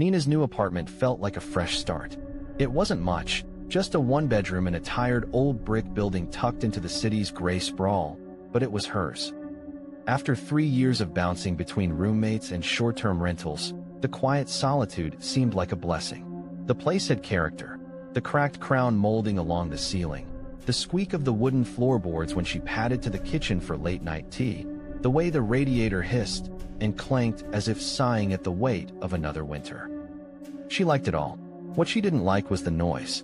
Nina's new apartment felt like a fresh start. It wasn't much, just a one-bedroom in a tired old brick building tucked into the city's gray sprawl, but it was hers. After 3 years of bouncing between roommates and short-term rentals, the quiet solitude seemed like a blessing. The place had character, the cracked crown molding along the ceiling, the squeak of the wooden floorboards when she padded to the kitchen for late-night tea, the way the radiator hissed and clanked as if sighing at the weight of another winter. She liked it all. What she didn't like was the noise.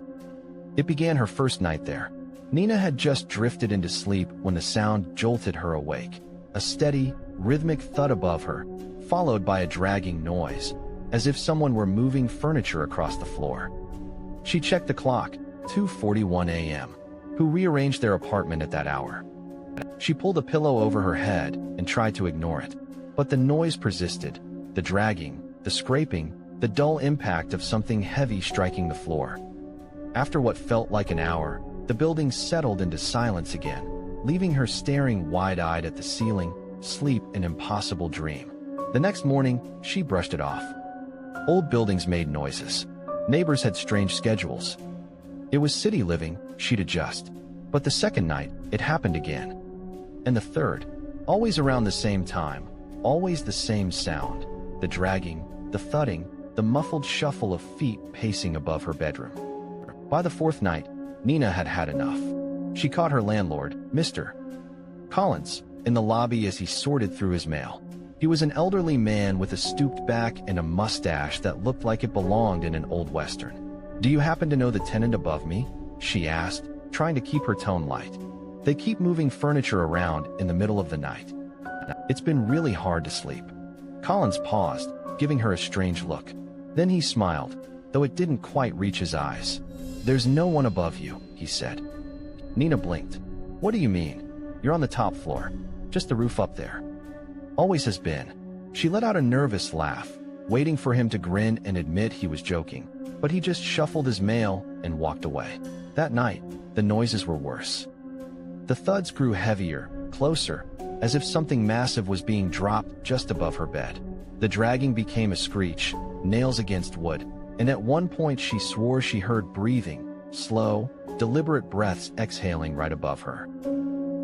It began her first night there. Nina had just drifted into sleep when the sound jolted her awake. A steady, rhythmic thud above her, followed by a dragging noise, as if someone were moving furniture across the floor. She checked the clock, 2:41 a.m. Who rearranged their apartment at that hour? She pulled a pillow over her head and tried to ignore it. But the noise persisted, the dragging, the scraping, the dull impact of something heavy striking the floor. After what felt like an hour, the building settled into silence again, leaving her staring wide-eyed at the ceiling, sleep an impossible dream. The next morning, she brushed it off. Old buildings made noises. Neighbors had strange schedules. It was city living, she'd adjust. But the second night, it happened again. And the third, always around the same time, always the same sound, the dragging, the thudding, the muffled shuffle of feet pacing above her bedroom. By the fourth night, Nina had had enough. She caught her landlord, Mr. Collins, in the lobby as he sorted through his mail. He was an elderly man with a stooped back and a mustache that looked like it belonged in an old western. "Do you happen to know the tenant above me?" she asked, trying to keep her tone light. "They keep moving furniture around in the middle of the night. It's been really hard to sleep." Collins paused, giving her a strange look. Then he smiled, though it didn't quite reach his eyes. "There's no one above you," he said. Nina blinked. "What do you mean? You're on the top floor. Just the roof up there." "Always has been." She let out a nervous laugh, waiting for him to grin and admit he was joking, but he just shuffled his mail and walked away. That night, the noises were worse. The thuds grew heavier, closer, as if something massive was being dropped just above her bed. The dragging became a screech, nails against wood, and at one point she swore she heard breathing, slow, deliberate breaths exhaling right above her.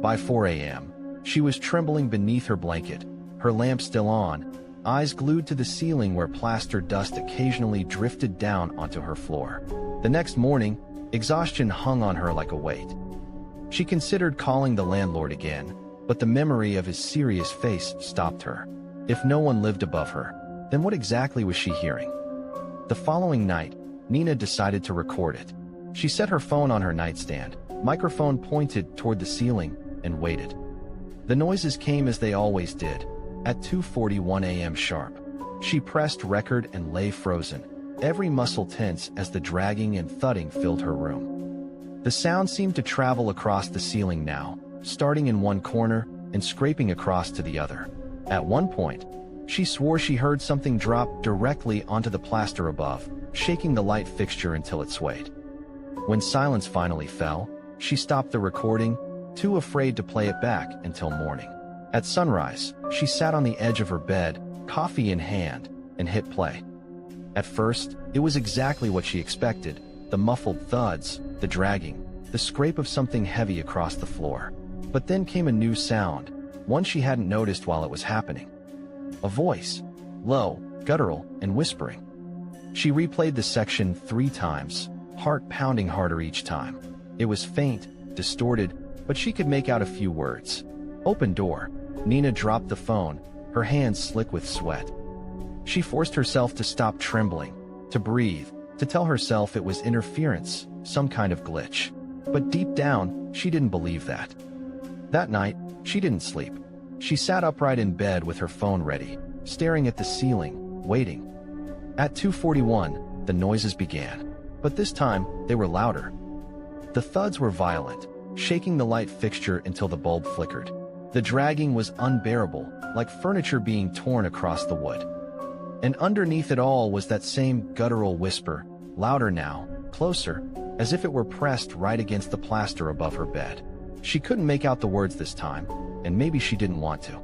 By 4 a.m., she was trembling beneath her blanket, her lamp still on, eyes glued to the ceiling where plaster dust occasionally drifted down onto her floor. The next morning, exhaustion hung on her like a weight. She considered calling the landlord again, but the memory of his serious face stopped her. If no one lived above her, then what exactly was she hearing? The following night, Nina decided to record it. She set her phone on her nightstand, microphone pointed toward the ceiling, and waited. The noises came as they always did, at 2:41 a.m. sharp. She pressed record and lay frozen, every muscle tense as the dragging and thudding filled her room. The sound seemed to travel across the ceiling now, starting in one corner and scraping across to the other. At one point, she swore she heard something drop directly onto the plaster above, shaking the light fixture until it swayed. When silence finally fell, she stopped the recording, too afraid to play it back until morning. At sunrise, she sat on the edge of her bed, coffee in hand, and hit play. At first, it was exactly what she expected, the muffled thuds, the dragging, the scrape of something heavy across the floor. But then came a new sound, one she hadn't noticed while it was happening. A voice, low, guttural, and whispering. She replayed the section 3 times, heart pounding harder each time. It was faint, distorted, but she could make out a few words. "Open door." Nina dropped the phone, her hands slick with sweat. She forced herself to stop trembling, to breathe, to tell herself it was interference, some kind of glitch. But deep down, she didn't believe that. That night, she didn't sleep. She sat upright in bed with her phone ready, staring at the ceiling, waiting. At 2:41, the noises began, but this time they were louder. The thuds were violent, shaking the light fixture until the bulb flickered. The dragging was unbearable, like furniture being torn across the wood. And underneath it all was that same guttural whisper, louder now, closer, as if it were pressed right against the plaster above her bed. She couldn't make out the words this time, and maybe she didn't want to.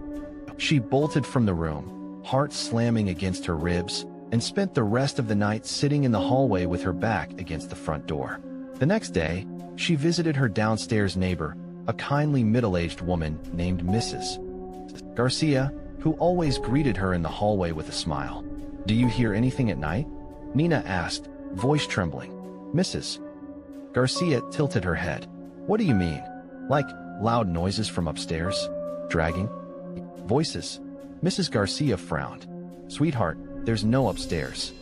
She bolted from the room, heart slamming against her ribs, and spent the rest of the night sitting in the hallway with her back against the front door. The next day, she visited her downstairs neighbor, a kindly middle-aged woman named Mrs. Garcia, who always greeted her in the hallway with a smile. "Do you hear anything at night?" Nina asked, voice trembling. Mrs. Garcia tilted her head. "What do you mean? Like loud noises from upstairs? Dragging voices?" Mrs. Garcia frowned. "Sweetheart, there's no upstairs.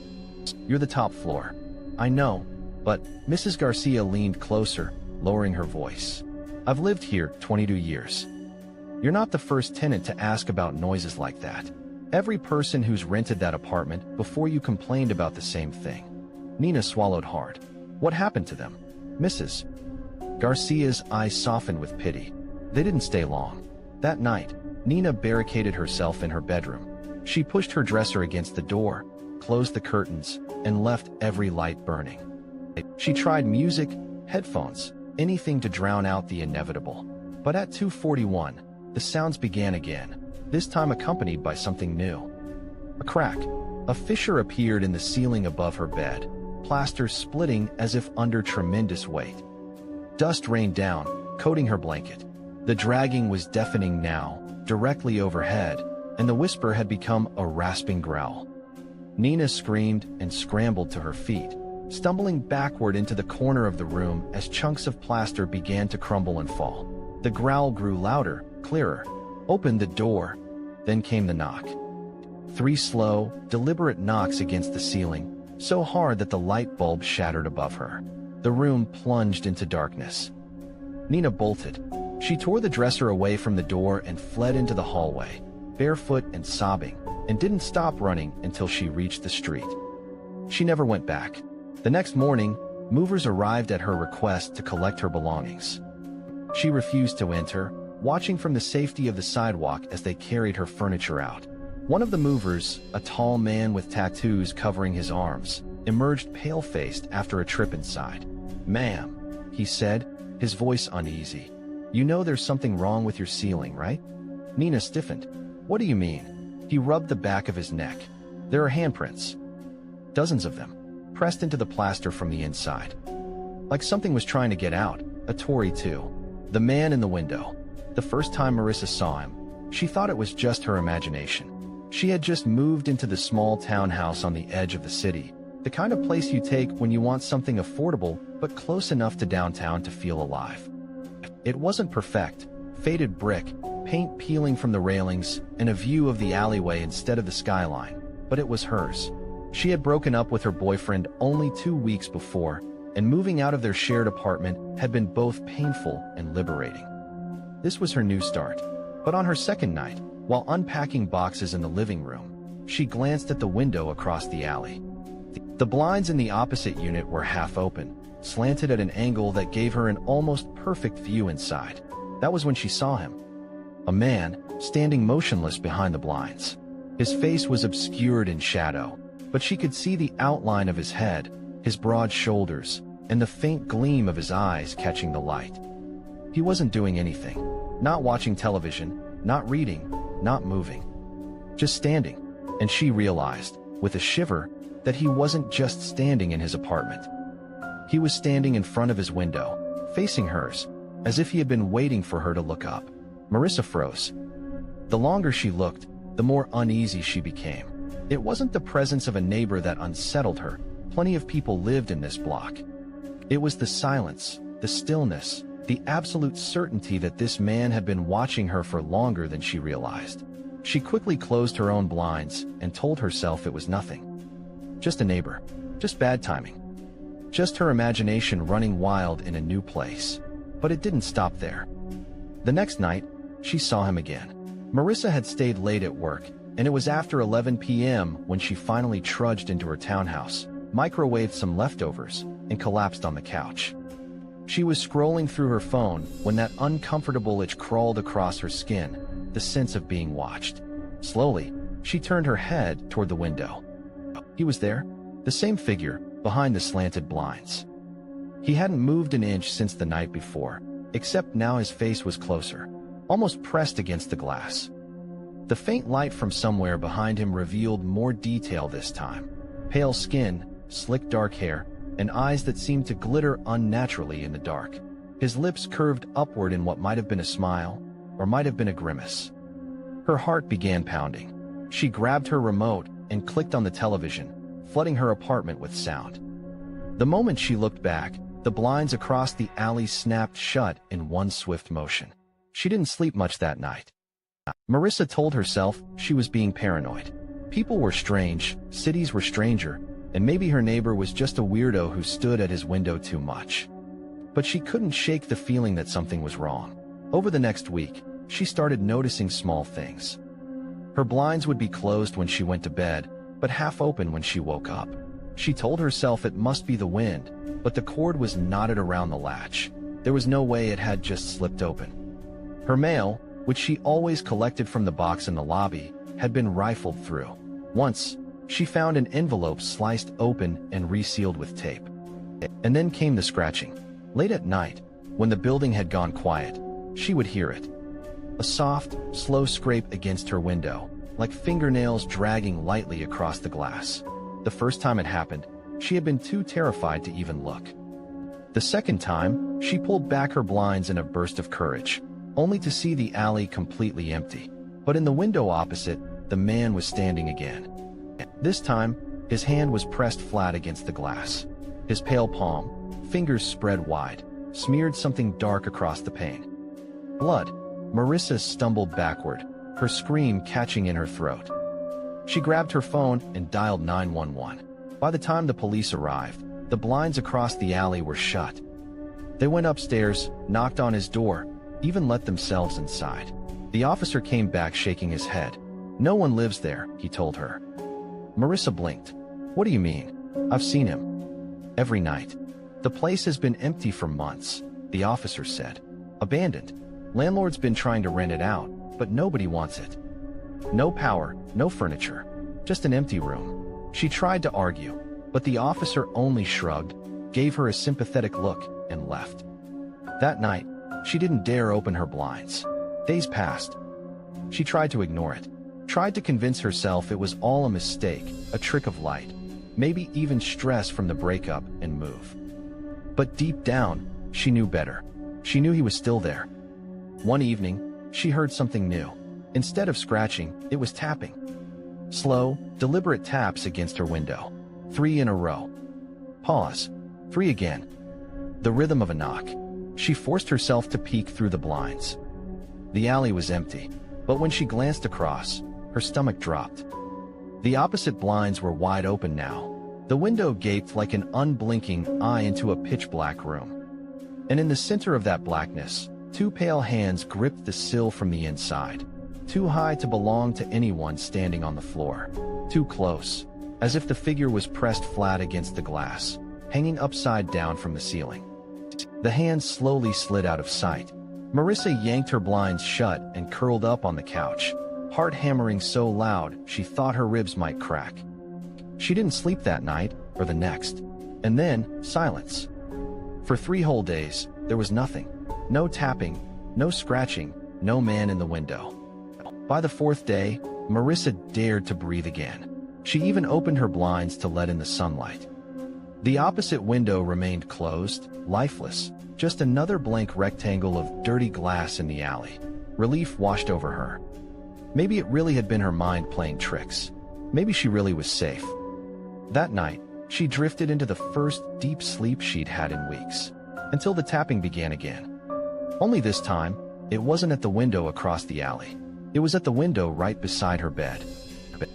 You're the top floor." "I know, but..." Mrs. Garcia leaned closer, lowering her voice. "I've lived here 22 years. You're not the first tenant to ask about noises like that. Every person who's rented that apartment before you complained about the same thing." Nina swallowed hard. "What happened to them?" Mrs. Garcia's eyes softened with pity. "They didn't stay long. That night, Nina barricaded herself in her bedroom. She pushed her dresser against the door, closed the curtains, and left every light burning. She tried music, headphones, anything to drown out the inevitable. But at 2:41, the sounds began again, this time accompanied by something new. A crack. A fissure appeared in the ceiling above her bed, plaster splitting as if under tremendous weight. Dust rained down, coating her blanket. The dragging was deafening now, directly overhead, and the whisper had become a rasping growl. Nina screamed and scrambled to her feet, stumbling backward into the corner of the room as chunks of plaster began to crumble and fall. The growl grew louder, clearer. "Open the door." Then came the knock. 3 slow, deliberate knocks against the ceiling, so hard that the light bulb shattered above her. The room plunged into darkness. Nina bolted. She tore the dresser away from the door and fled into the hallway, barefoot and sobbing, and didn't stop running until she reached the street. She never went back. The next morning, movers arrived at her request to collect her belongings. She refused to enter, watching from the safety of the sidewalk as they carried her furniture out. One of the movers, a tall man with tattoos covering his arms, emerged pale-faced after a trip inside. "Ma'am," he said, his voice uneasy. "You know there's something wrong with your ceiling, right?" Nina stiffened. "What do you mean?" He rubbed the back of his neck. "There are handprints. Dozens of them, pressed into the plaster from the inside. Like something was trying to get out, a Tory too." The man in the window. The first time Marissa saw him, she thought it was just her imagination. She had just moved into the small townhouse on the edge of the city, the kind of place you take when you want something affordable but close enough to downtown to feel alive. It wasn't perfect. Faded brick, paint peeling from the railings, and a view of the alleyway instead of the skyline, but it was hers. She had broken up with her boyfriend only 2 weeks before, and moving out of their shared apartment had been both painful and liberating. This was her new start. But on her second night, while unpacking boxes in the living room, she glanced at the window across the alley. The blinds in the opposite unit were half open, slanted at an angle that gave her an almost perfect view inside. That was when she saw him. A man, standing motionless behind the blinds. His face was obscured in shadow, but she could see the outline of his head, his broad shoulders, and the faint gleam of his eyes catching the light. He wasn't doing anything. Not watching television, not reading, not moving. Just standing. And she realized, with a shiver, that he wasn't just standing in his apartment. He was standing in front of his window, facing hers, as if he had been waiting for her to look up. Marissa froze. The longer she looked, the more uneasy she became. It wasn't the presence of a neighbor that unsettled her. Plenty of people lived in this block. It was the silence, the stillness, the absolute certainty that this man had been watching her for longer than she realized. She quickly closed her own blinds and told herself it was nothing. Just a neighbor. Just bad timing. Just her imagination running wild in a new place. But it didn't stop there. The next night, she saw him again. Marissa had stayed late at work, and it was after 11 p.m. when she finally trudged into her townhouse, microwaved some leftovers, and collapsed on the couch. She was scrolling through her phone when that uncomfortable itch crawled across her skin, the sense of being watched. Slowly, she turned her head toward the window. He was there, the same figure, behind the slanted blinds. He hadn't moved an inch since the night before, except now his face was closer, almost pressed against the glass. The faint light from somewhere behind him revealed more detail this time. Pale skin, slick dark hair, and eyes that seemed to glitter unnaturally in the dark. His lips curved upward in what might have been a smile, or might have been a grimace. Her heart began pounding. She grabbed her remote and clicked on the television, flooding her apartment with sound. The moment she looked back, the blinds across the alley snapped shut in one swift motion. She didn't sleep much that night. Marissa told herself she was being paranoid. People were strange, cities were stranger, and maybe her neighbor was just a weirdo who stood at his window too much. But she couldn't shake the feeling that something was wrong. Over the next week, she started noticing small things. Her blinds would be closed when she went to bed, but half open when she woke up. She told herself it must be the wind, but the cord was knotted around the latch. There was no way it had just slipped open. Her mail, which she always collected from the box in the lobby, had been rifled through. Once, she found an envelope sliced open and resealed with tape. And then came the scratching. Late at night, when the building had gone quiet, she would hear it. A soft, slow scrape against her window, like fingernails dragging lightly across the glass. The first time it happened, she had been too terrified to even look. The second time, she pulled back her blinds in a burst of courage, only to see the alley completely empty. But in the window opposite, the man was standing again. This time, his hand was pressed flat against the glass. His pale palm, fingers spread wide, smeared something dark across the pane. Blood. Marissa stumbled backward, her scream catching in her throat. She grabbed her phone and dialed 911. By the time the police arrived, the blinds across the alley were shut. They went upstairs, knocked on his door, even let themselves inside. The officer came back shaking his head. "No one lives there," he told her. Marissa blinked. "What do you mean? I've seen him. Every night. The place has been empty for months," the officer said. "Abandoned. Landlord's been trying to rent it out, but nobody wants it. No power, no furniture, just an empty room." She tried to argue, but the officer only shrugged, gave her a sympathetic look, and left. That night, she didn't dare open her blinds. Days passed. She tried to ignore it, tried to convince herself it was all a mistake, a trick of light, maybe even stress from the breakup and move. But deep down, she knew better. She knew he was still there. One evening, she heard something new. Instead of scratching, it was tapping. Slow, deliberate taps against her window. 3 in a row. Pause. 3 again. The rhythm of a knock. She forced herself to peek through the blinds. The alley was empty, but when she glanced across, her stomach dropped. The opposite blinds were wide open now. The window gaped like an unblinking eye into a pitch-black room. And in the center of that blackness, 2 pale hands gripped the sill from the inside. Too high to belong to anyone standing on the floor. Too close, as if the figure was pressed flat against the glass, hanging upside down from the ceiling. The hands slowly slid out of sight. Marissa yanked her blinds shut and curled up on the couch, heart hammering so loud she thought her ribs might crack. She didn't sleep that night, or the next. And then, silence. For 3 whole days, there was nothing. No tapping, no scratching, no man in the window. By the 4th day, Marissa dared to breathe again. She even opened her blinds to let in the sunlight. The opposite window remained closed, lifeless, just another blank rectangle of dirty glass in the alley. Relief washed over her. Maybe it really had been her mind playing tricks. Maybe she really was safe. That night, she drifted into the first deep sleep she'd had in weeks, until the tapping began again. Only this time, it wasn't at the window across the alley. It was at the window right beside her bed.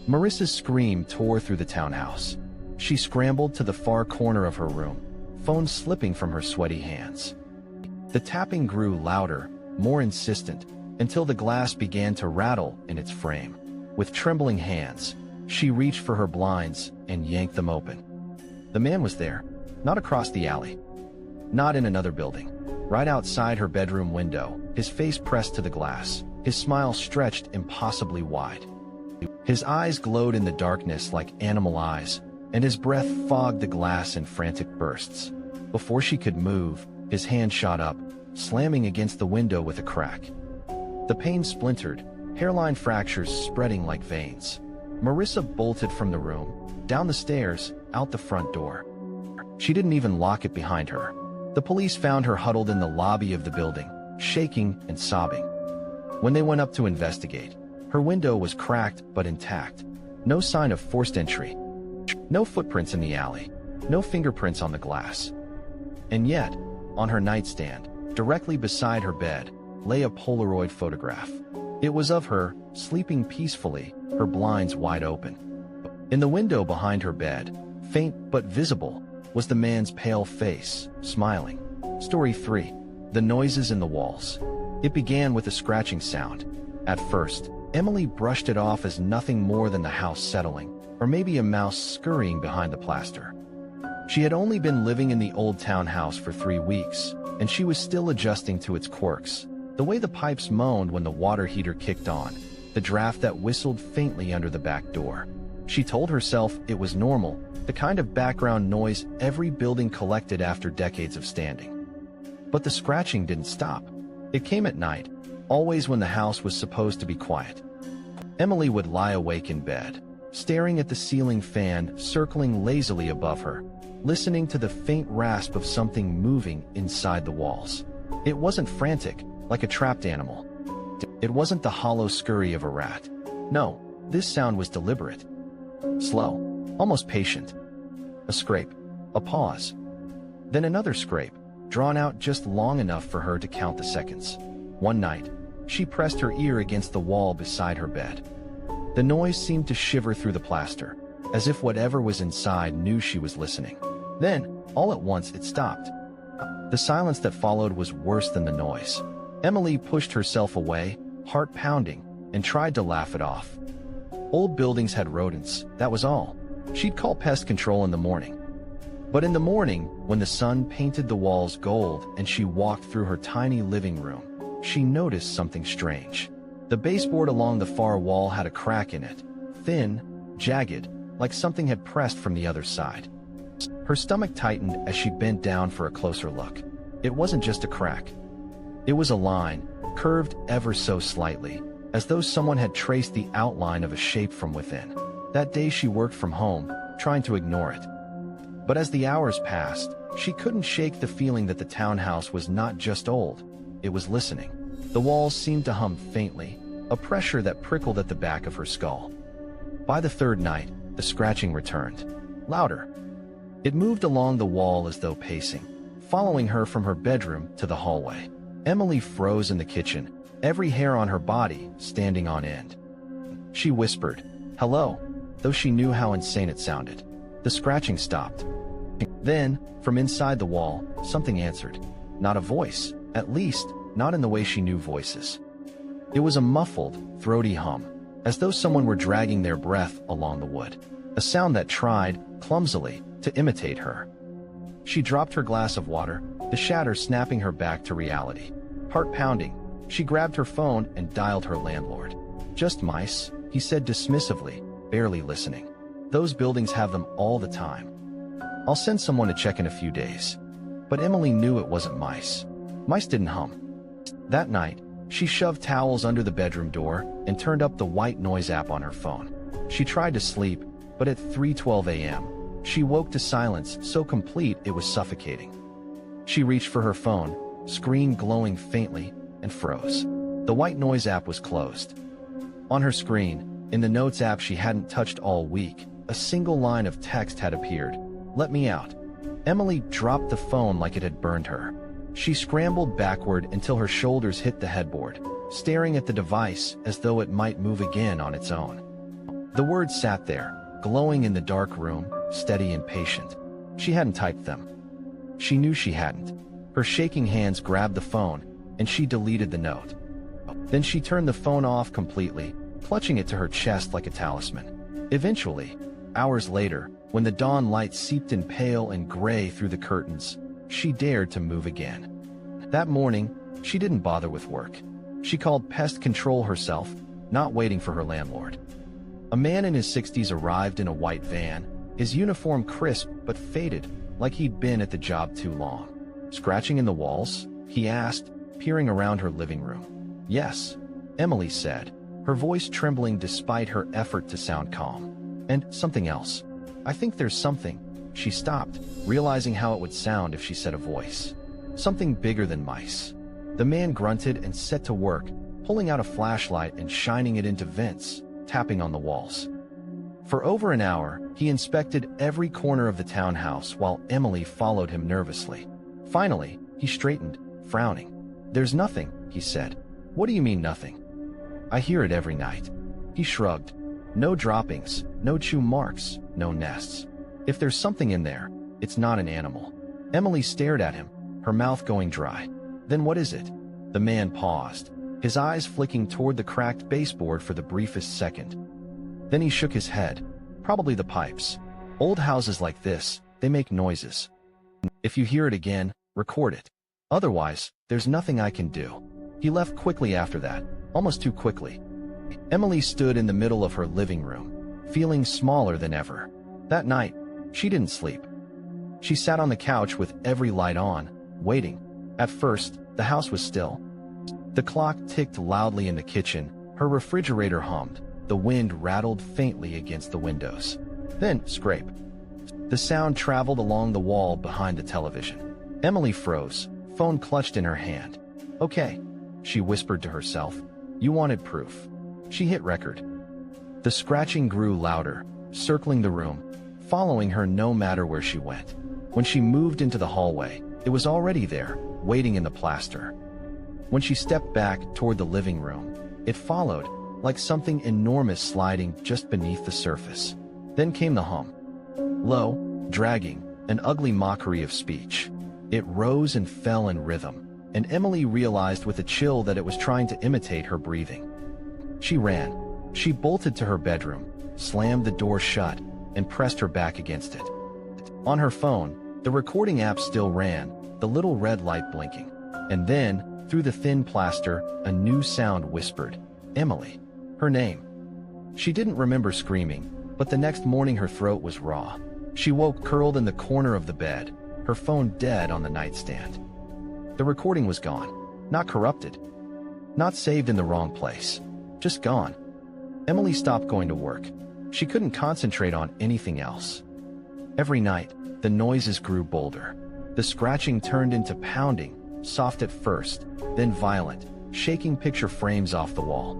Marissa's scream tore through the townhouse. She scrambled to the far corner of her room, phone slipping from her sweaty hands. The tapping grew louder, more insistent, until the glass began to rattle in its frame. With trembling hands, she reached for her blinds and yanked them open. The man was there, not across the alley, not in another building, right outside her bedroom window, his face pressed to the glass, his smile stretched impossibly wide. His eyes glowed in the darkness like animal eyes, and his breath fogged the glass in frantic bursts. Before she could move, his hand shot up, slamming against the window with a crack. The pane splintered, hairline fractures spreading like veins. Marissa bolted from the room, down the stairs, out the front door. She didn't even lock it behind her. The police found her huddled in the lobby of the building, shaking and sobbing. When they went up to investigate, her window was cracked but intact. No sign of forced entry. No footprints in the alley. No fingerprints on the glass. And yet, on her nightstand, directly beside her bed, lay a Polaroid photograph. It was of her, sleeping peacefully, her blinds wide open. In the window behind her bed, faint but visible, was the man's pale face, smiling. Story 3. The noises in the walls. It began with a scratching sound. At first, Emily brushed it off as nothing more than the house settling, or maybe a mouse scurrying behind the plaster. She had only been living in the old townhouse for 3 weeks, and she was still adjusting to its quirks. The way the pipes moaned when the water heater kicked on, the draft that whistled faintly under the back door. She told herself it was normal, the kind of background noise every building collected after decades of standing. But the scratching didn't stop. It came at night, always when the house was supposed to be quiet. Emily would lie awake in bed, staring at the ceiling fan circling lazily above her, listening to the faint rasp of something moving inside the walls. It wasn't frantic, like a trapped animal. It wasn't the hollow scurry of a rat. No, this sound was deliberate. Slow, almost patient. A scrape, a pause. Then another scrape, drawn out just long enough for her to count the seconds. One night, she pressed her ear against the wall beside her bed. The noise seemed to shiver through the plaster, as if whatever was inside knew she was listening. Then, all at once, it stopped. The silence that followed was worse than the noise. Emily pushed herself away, heart pounding, and tried to laugh it off. Old buildings had rodents, that was all. She'd call pest control in the morning. But in the morning, when the sun painted the walls gold and she walked through her tiny living room, she noticed something strange. The baseboard along the far wall had a crack in it, thin, jagged, like something had pressed from the other side. Her stomach tightened as she bent down for a closer look. It wasn't just a crack. It was a line, curved ever so slightly, as though someone had traced the outline of a shape from within. That day she worked from home, trying to ignore it. But as the hours passed, she couldn't shake the feeling that the townhouse was not just old, it was listening. The walls seemed to hum faintly, a pressure that prickled at the back of her skull. By the third night, the scratching returned, louder. It moved along the wall as though pacing, following her from her bedroom to the hallway. Emily froze in the kitchen, every hair on her body standing on end. She whispered, "Hello," though she knew how insane it sounded. The scratching stopped. Then, from inside the wall, something answered. Not a voice, at least, not in the way she knew voices. It was a muffled, throaty hum, as though someone were dragging their breath along the wood. A sound that tried, clumsily, to imitate her. She dropped her glass of water, the shatter snapping her back to reality. Heart pounding, she grabbed her phone and dialed her landlord. "Just mice," he said dismissively, barely listening. "Those buildings have them all the time. I'll send someone to check in a few days." But Emily knew it wasn't mice. Mice didn't hum. That night, she shoved towels under the bedroom door and turned up the white noise app on her phone. She tried to sleep, but at 3:12 a.m., she woke to silence so complete it was suffocating. She reached for her phone, screen glowing faintly, and froze. The white noise app was closed. On her screen, in the notes app she hadn't touched all week, a single line of text had appeared. "Let me out." Emily dropped the phone like it had burned her. She scrambled backward until her shoulders hit the headboard, staring at the device as though it might move again on its own. The words sat there, glowing in the dark room, steady and patient. She hadn't typed them. She knew she hadn't. Her shaking hands grabbed the phone, and she deleted the note. Then she turned the phone off completely, clutching it to her chest like a talisman. Eventually, hours later, when the dawn light seeped in pale and gray through the curtains, she dared to move again. That morning, she didn't bother with work. She called pest control herself, not waiting for her landlord. A man in his 60s arrived in a white van, his uniform crisp but faded, like he'd been at the job too long. "Scratching in the walls?" he asked, peering around her living room. "Yes," Emily said, her voice trembling despite her effort to sound calm. "And something else. I think there's something." She stopped, realizing how it would sound if she said a voice. "Something bigger than mice." The man grunted and set to work, pulling out a flashlight and shining it into vents, tapping on the walls. For over an hour, he inspected every corner of the townhouse while Emily followed him nervously. Finally, he straightened, frowning. "There's nothing," he said. "What do you mean nothing?" "I hear it every night." He shrugged. "No droppings, no chew marks, no nests. If there's something in there, it's not an animal." Emily stared at him, her mouth going dry. "Then what is it?" The man paused, his eyes flicking toward the cracked baseboard for the briefest second. Then he shook his head. "Probably the pipes. Old houses like this, they make noises. If you hear it again, record it. Otherwise, there's nothing I can do." He left quickly after that, almost too quickly. Emily stood in the middle of her living room, feeling smaller than ever. That night, she didn't sleep. She sat on the couch with every light on, waiting. At first, the house was still. The clock ticked loudly in the kitchen, her refrigerator hummed, the wind rattled faintly against the windows. Then, scrape. The sound traveled along the wall behind the television. Emily froze, phone clutched in her hand. "Okay," she whispered to herself. "You wanted proof." She hit record. The scratching grew louder, circling the room, following her no matter where she went. When she moved into the hallway, it was already there, waiting in the plaster. When she stepped back toward the living room, it followed, like something enormous sliding just beneath the surface. Then came the hum. Low, dragging, an ugly mockery of speech. It rose and fell in rhythm, and Emily realized with a chill that it was trying to imitate her breathing. She ran. She bolted to her bedroom, slammed the door shut, and pressed her back against it. On her phone, the recording app still ran, the little red light blinking. And then, through the thin plaster, a new sound whispered, "Emily." Her name. She didn't remember screaming, but the next morning her throat was raw. She woke curled in the corner of the bed, her phone dead on the nightstand. The recording was gone. Not corrupted. Not saved in the wrong place. Just gone. Emily stopped going to work. She couldn't concentrate on anything else. Every night, the noises grew bolder. The scratching turned into pounding, soft at first, then violent, shaking picture frames off the wall.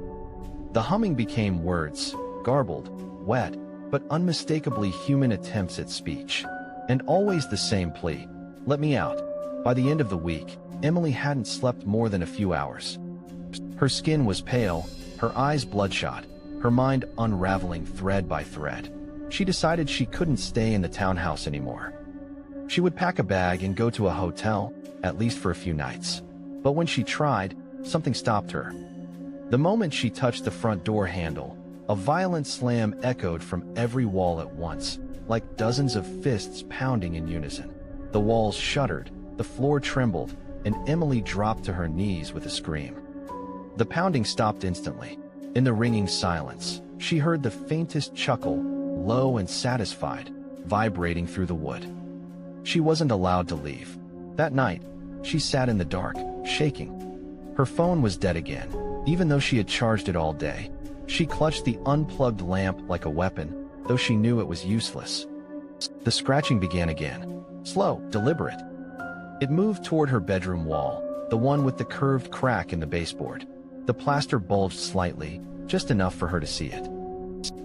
The humming became words, garbled, wet, but unmistakably human attempts at speech. And always the same plea, "Let me out." By the end of the week, Emily hadn't slept more than a few hours. Her skin was pale, her eyes bloodshot, her mind unraveling thread by thread. She decided she couldn't stay in the townhouse anymore. She would pack a bag and go to a hotel, at least for a few nights. But when she tried, something stopped her. The moment she touched the front door handle, a violent slam echoed from every wall at once, like dozens of fists pounding in unison. The walls shuddered, the floor trembled, and Emily dropped to her knees with a scream. The pounding stopped instantly. In the ringing silence, she heard the faintest chuckle, low and satisfied, vibrating through the wood. She wasn't allowed to leave. That night, she sat in the dark, shaking. Her phone was dead again, even though she had charged it all day. She clutched the unplugged lamp like a weapon, though she knew it was useless. The scratching began again, slow, deliberate. It moved toward her bedroom wall, the one with the curved crack in the baseboard. The plaster bulged slightly, just enough for her to see it.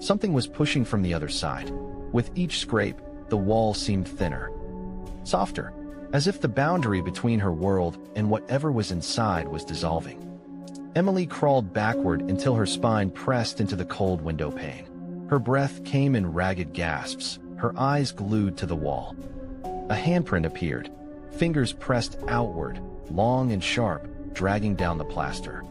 Something was pushing from the other side. With each scrape, the wall seemed thinner, softer, as if the boundary between her world and whatever was inside was dissolving. Emily crawled backward until her spine pressed into the cold window pane. Her breath came in ragged gasps, her eyes glued to the wall. A handprint appeared, fingers pressed outward, long and sharp, dragging down the plaster.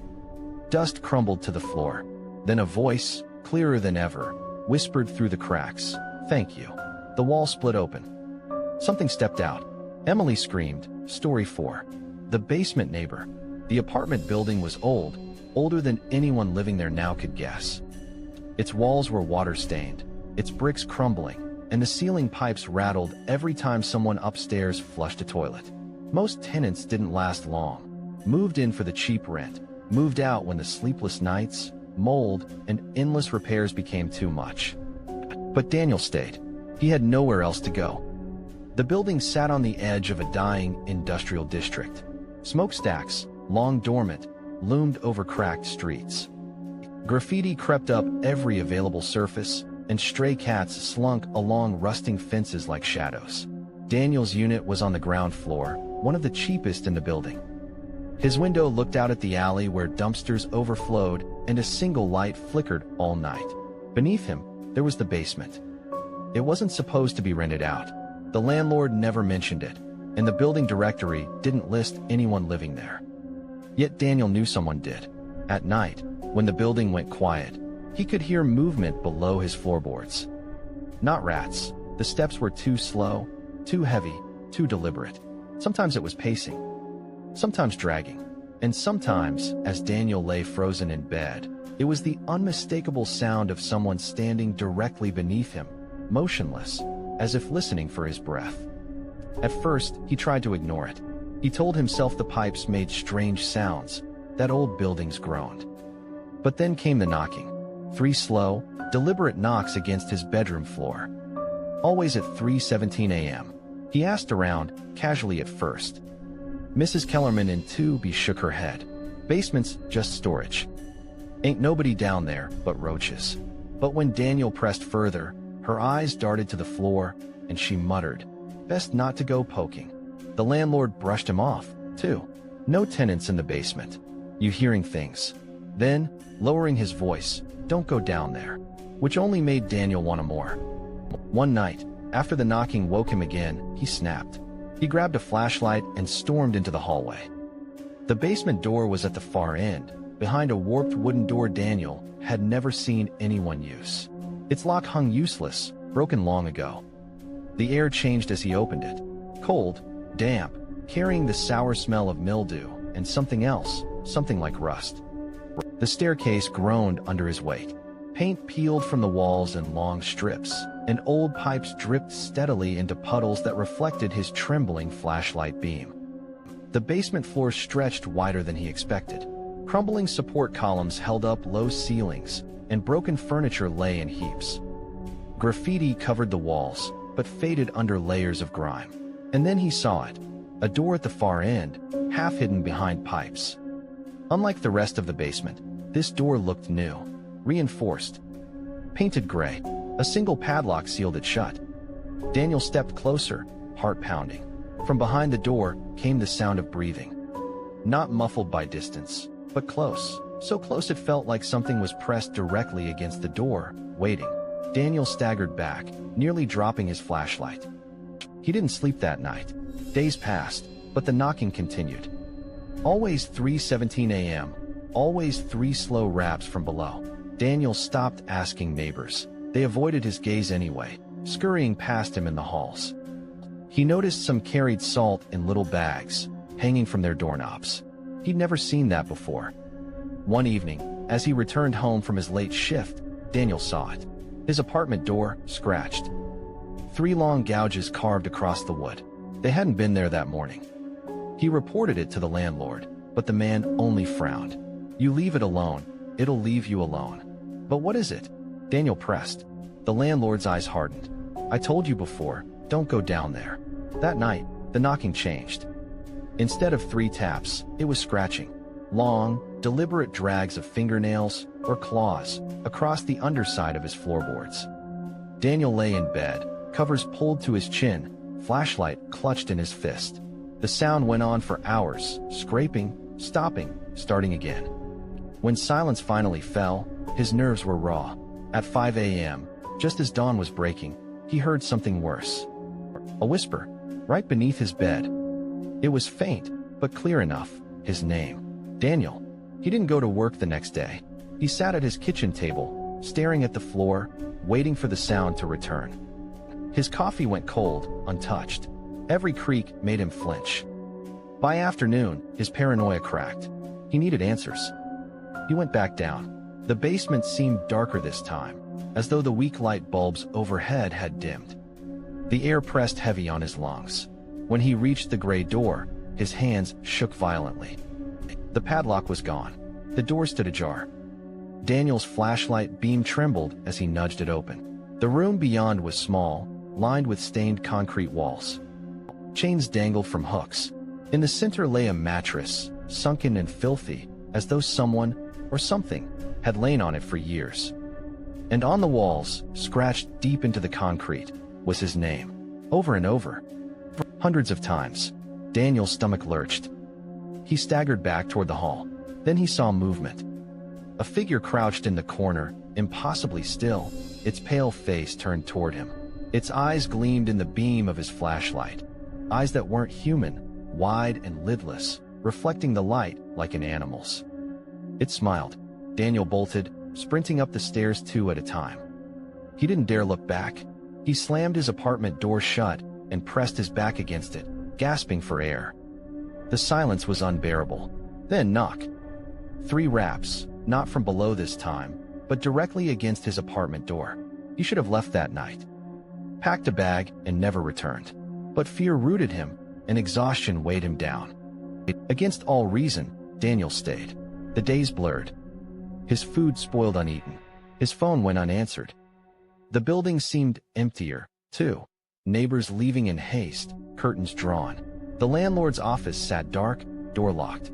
Dust crumbled to the floor. Then a voice, clearer than ever, whispered through the cracks, "Thank you." The wall split open. Something stepped out. Emily screamed. Story 4. The basement neighbor. The apartment building was old, older than anyone living there now could guess. Its walls were water-stained, its bricks crumbling, and the ceiling pipes rattled every time someone upstairs flushed a toilet. Most tenants didn't last long. Moved in for the cheap rent, moved out when the sleepless nights, mold, and endless repairs became too much. But Daniel stayed. He had nowhere else to go. The building sat on the edge of a dying industrial district. Smokestacks, long dormant, loomed over cracked streets. Graffiti crept up every available surface, and stray cats slunk along rusting fences like shadows. Daniel's unit was on the ground floor, one of the cheapest in the building. His window looked out at the alley where dumpsters overflowed and a single light flickered all night. Beneath him, there was the basement. It wasn't supposed to be rented out. The landlord never mentioned it, and the building directory didn't list anyone living there. Yet Daniel knew someone did. At night, when the building went quiet, he could hear movement below his floorboards. Not rats. The steps were too slow, too heavy, too deliberate. Sometimes it was pacing, sometimes dragging, and sometimes, as Daniel lay frozen in bed, it was the unmistakable sound of someone standing directly beneath him, motionless, as if listening for his breath. At first, he tried to ignore it. He told himself the pipes made strange sounds, that old buildings groaned. But then came the knocking. 3 slow, deliberate knocks against his bedroom floor. Always at 3:17 a.m. He asked around, casually at first. Mrs. Kellerman in 2B shook her head. Basement's just storage. Ain't nobody down there but roaches. But when Daniel pressed further, her eyes darted to the floor, and she muttered, "Best not to go poking." The landlord brushed him off, too. "No tenants in the basement. You hearing things?" Then, lowering his voice, "Don't go down there," which only made Daniel want more. One night, after the knocking woke him again, he snapped. He grabbed a flashlight and stormed into the hallway. The basement door was at the far end, behind a warped wooden door Daniel had never seen anyone use. Its lock hung useless, broken long ago. The air changed as he opened it. Cold, damp, carrying the sour smell of mildew and something else, something like rust. The staircase groaned under his weight. Paint peeled from the walls in long strips, and old pipes dripped steadily into puddles that reflected his trembling flashlight beam. The basement floor stretched wider than he expected. Crumbling support columns held up low ceilings, and broken furniture lay in heaps. Graffiti covered the walls, but faded under layers of grime. And then he saw it, a door at the far end, half hidden behind pipes. Unlike the rest of the basement, this door looked new, reinforced, painted gray. A single padlock sealed it shut. Daniel stepped closer, heart pounding. From behind the door came the sound of breathing. Not muffled by distance, but close. So close it felt like something was pressed directly against the door, waiting. Daniel staggered back, nearly dropping his flashlight. He didn't sleep that night. Days passed, but the knocking continued. Always 3:17 a.m., always 3 slow raps from below. Daniel stopped asking neighbors. They avoided his gaze anyway, scurrying past him in the halls. He noticed some carried salt in little bags, hanging from their doorknobs. He'd never seen that before. One evening, as he returned home from his late shift, Daniel saw it. His apartment door, scratched. 3 long gouges carved across the wood. They hadn't been there that morning. He reported it to the landlord, but the man only frowned. "You leave it alone, it'll leave you alone." "But what is it?" Daniel pressed. The landlord's eyes hardened. "I told you before, don't go down there." That night, the knocking changed. Instead of 3 taps, it was scratching. Long, deliberate drags of fingernails or claws across the underside of his floorboards. Daniel lay in bed, covers pulled to his chin, flashlight clutched in his fist. The sound went on for hours, scraping, stopping, starting again. When silence finally fell, his nerves were raw. At 5 a.m., just as dawn was breaking, he heard something worse. A whisper, right beneath his bed. It was faint, but clear enough, his name. Daniel. He didn't go to work the next day. He sat at his kitchen table, staring at the floor, waiting for the sound to return. His coffee went cold, untouched. Every creak made him flinch. By afternoon, his paranoia cracked. He needed answers. He went back down. The basement seemed darker this time, as though the weak light bulbs overhead had dimmed. The air pressed heavy on his lungs. When he reached the gray door, his hands shook violently. The padlock was gone. The door stood ajar. Daniel's flashlight beam trembled as he nudged it open. The room beyond was small, lined with stained concrete walls. Chains dangled from hooks. In the center lay a mattress, sunken and filthy, as though someone, or something, had lain on it for years. And on the walls, scratched deep into the concrete, was his name, over and over. Hundreds of times. Daniel's stomach lurched. He staggered back toward the hall. Then he saw movement. A figure crouched in the corner, impossibly still, its pale face turned toward him. Its eyes gleamed in the beam of his flashlight. Eyes that weren't human, wide and lidless, reflecting the light like an animal's. It smiled. Daniel bolted, sprinting up the stairs 2 at a time. He didn't dare look back. He slammed his apartment door shut and pressed his back against it, gasping for air. The silence was unbearable. Then knock. 3 raps, not from below this time, but directly against his apartment door. He should have left that night. Packed a bag and never returned. But fear rooted him, and exhaustion weighed him down. Against all reason, Daniel stayed. The days blurred. His food spoiled uneaten. His phone went unanswered. The building seemed emptier, too. Neighbors leaving in haste, curtains drawn. The landlord's office sat dark, door locked.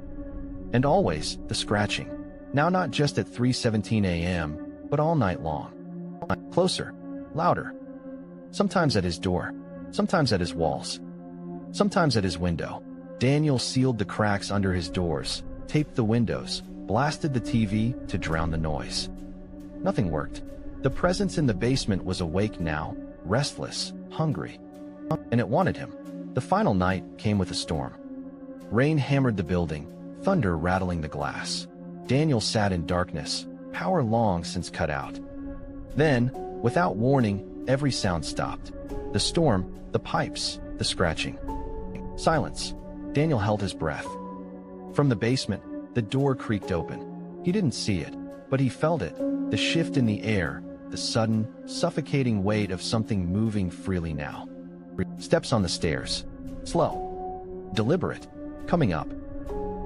And always, the scratching. Now not just at 3:17 a.m., but all night long. Closer, louder. Sometimes at his door, sometimes at his walls, sometimes at his window. Daniel sealed the cracks under his doors, taped the windows, blasted the TV to drown the noise. Nothing worked. The presence in the basement was awake now, restless, hungry. And it wanted him. The final night came with a storm. Rain hammered the building, thunder rattling the glass. Daniel sat in darkness, power long since cut out. Then, without warning, every sound stopped. The storm, the pipes, the scratching. Silence. Daniel held his breath. From the basement, the door creaked open. He didn't see it, but he felt it, the shift in the air, the sudden, suffocating weight of something moving freely now. Steps on the stairs. Slow. Deliberate. Coming up.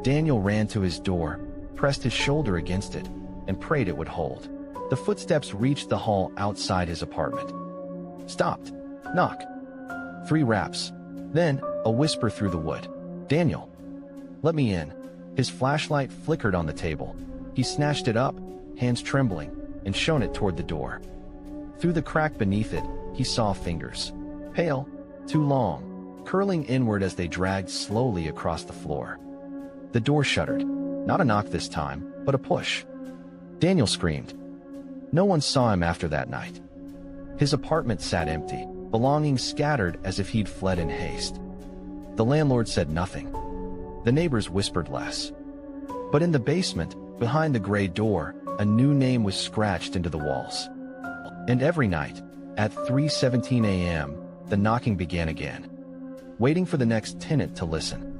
Daniel ran to his door, pressed his shoulder against it, and prayed it would hold. The footsteps reached the hall outside his apartment. Stopped. Knock. 3 raps. Then, a whisper through the wood. Daniel. Let me in. His flashlight flickered on the table. He snatched it up, hands trembling, and shone it toward the door. Through the crack beneath it, he saw fingers. Pale, too long, curling inward as they dragged slowly across the floor. The door shuddered. Not a knock this time, but a push. Daniel screamed. No one saw him after that night. His apartment sat empty, belongings scattered as if he'd fled in haste. The landlord said nothing. The neighbors whispered less. But in the basement, behind the gray door, a new name was scratched into the walls. And every night, at 3:17 a.m., the knocking began again, waiting for the next tenant to listen.